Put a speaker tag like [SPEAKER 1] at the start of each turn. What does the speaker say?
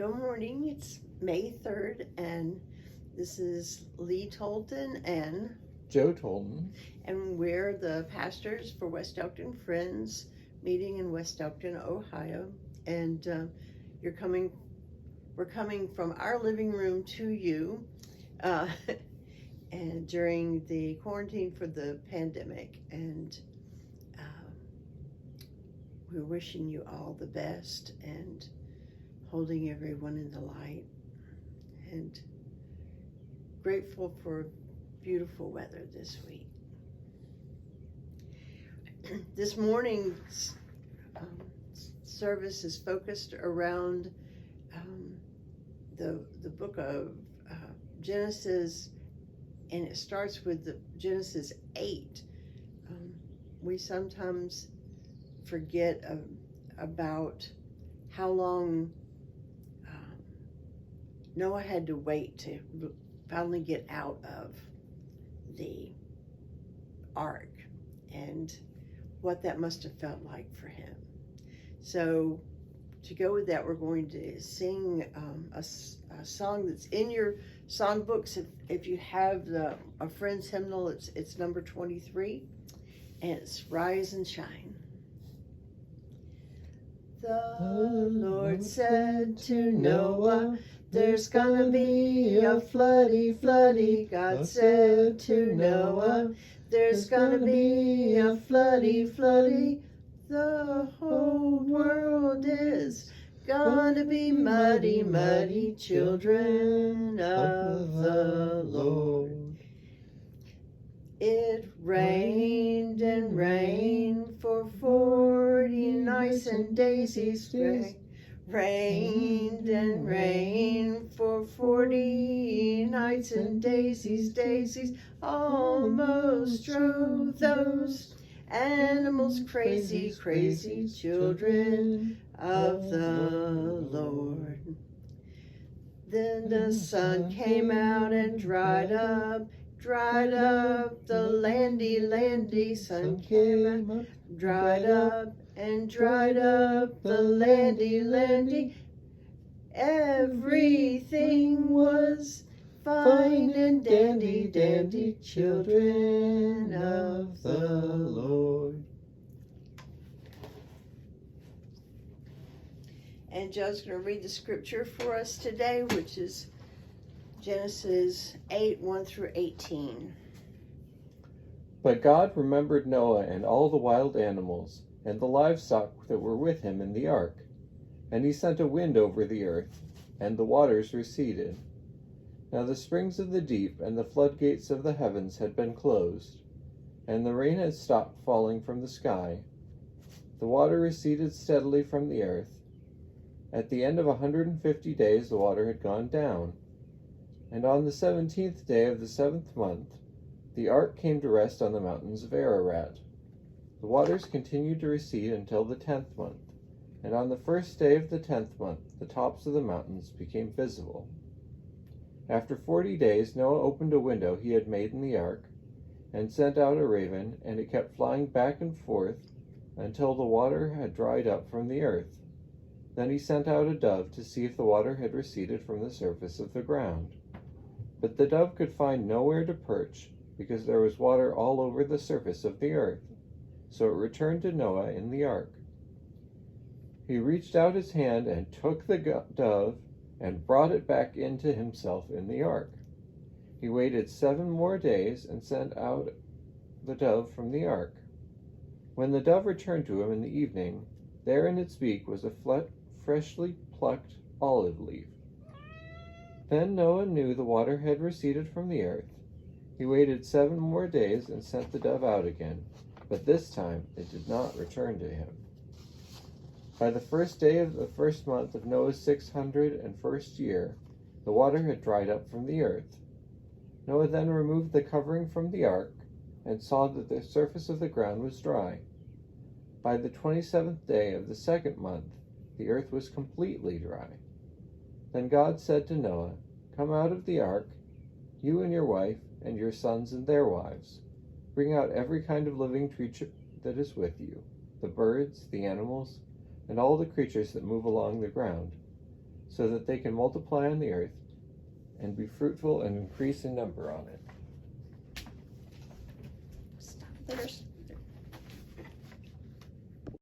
[SPEAKER 1] Good morning. It's May 3rd, and this is Leigh Tolton and
[SPEAKER 2] Joe Tolton.
[SPEAKER 1] And we're the pastors for West Elkton Friends, meeting in West Elkton, Ohio. And we're coming from our living room to you, and during the quarantine for the pandemic. And we're wishing you all the best and holding everyone in the light, and grateful for beautiful weather this week. This morning's service is focused around the book of Genesis, and it starts with the Genesis 8. We sometimes forget about how long Noah had to wait to finally get out of the ark, and what that must have felt like for him. So to go with that, we're going to sing a song that's in your songbooks. If you have a Friends hymnal, it's number 23, and it's Rise and Shine. The Lord said to Noah, there's gonna be a floody. God said to Noah, there's gonna be a floody. The whole world is gonna be muddy, children of the Lord. It rained and rained for 40 nights and days. Rained and rained for 40 nights and days. Daisies almost drove those animals crazy, children of the Lord. Then the sun came out and dried up the landy. Sun came out, dried up the landy. Everything was fine and dandy, children of the Lord. And Joe's going to read the scripture for us today, which is Genesis 8, 1 through 18.
[SPEAKER 2] But God remembered Noah and all the wild animals, and the livestock that were with him in the ark. And he sent a wind over the earth, and the waters receded. Now the springs of the deep and the floodgates of the heavens had been closed, and the rain had stopped falling from the sky. The water receded steadily from the earth. At the end of 150 days the water had gone down. And on the 17th day of the 7th month, the ark came to rest on the mountains of Ararat. The waters continued to recede until the 10th month, and on the first day of the 10th month, the tops of the mountains became visible. After 40 days, Noah opened a window he had made in the ark, and sent out a raven, and it kept flying back and forth until the water had dried up from the earth. Then he sent out a dove to see if the water had receded from the surface of the ground. But the dove could find nowhere to perch, because there was water all over the surface of the earth. So it returned to Noah in the ark. He reached out his hand and took the dove and brought it back into himself in the ark. He waited 7 more days and sent out the dove from the ark. When the dove returned to him in the evening, there in its beak was a freshly plucked olive leaf. Then Noah knew the water had receded from the earth. He waited 7 more days and sent the dove out again, but this time it did not return to him. By the first day of the 1st month of Noah's 601st year, the water had dried up from the earth. Noah then removed the covering from the ark and saw that the surface of the ground was dry. By the 27th day of the 2nd month, the earth was completely dry. Then God said to Noah, "Come out of the ark, you and your wife, and your sons and their wives. Bring out every kind of living creature that is with you, the birds, the animals, and all the creatures that move along the ground. so that they can multiply on the earth and be fruitful and increase in number on it.
[SPEAKER 3] Stop. There's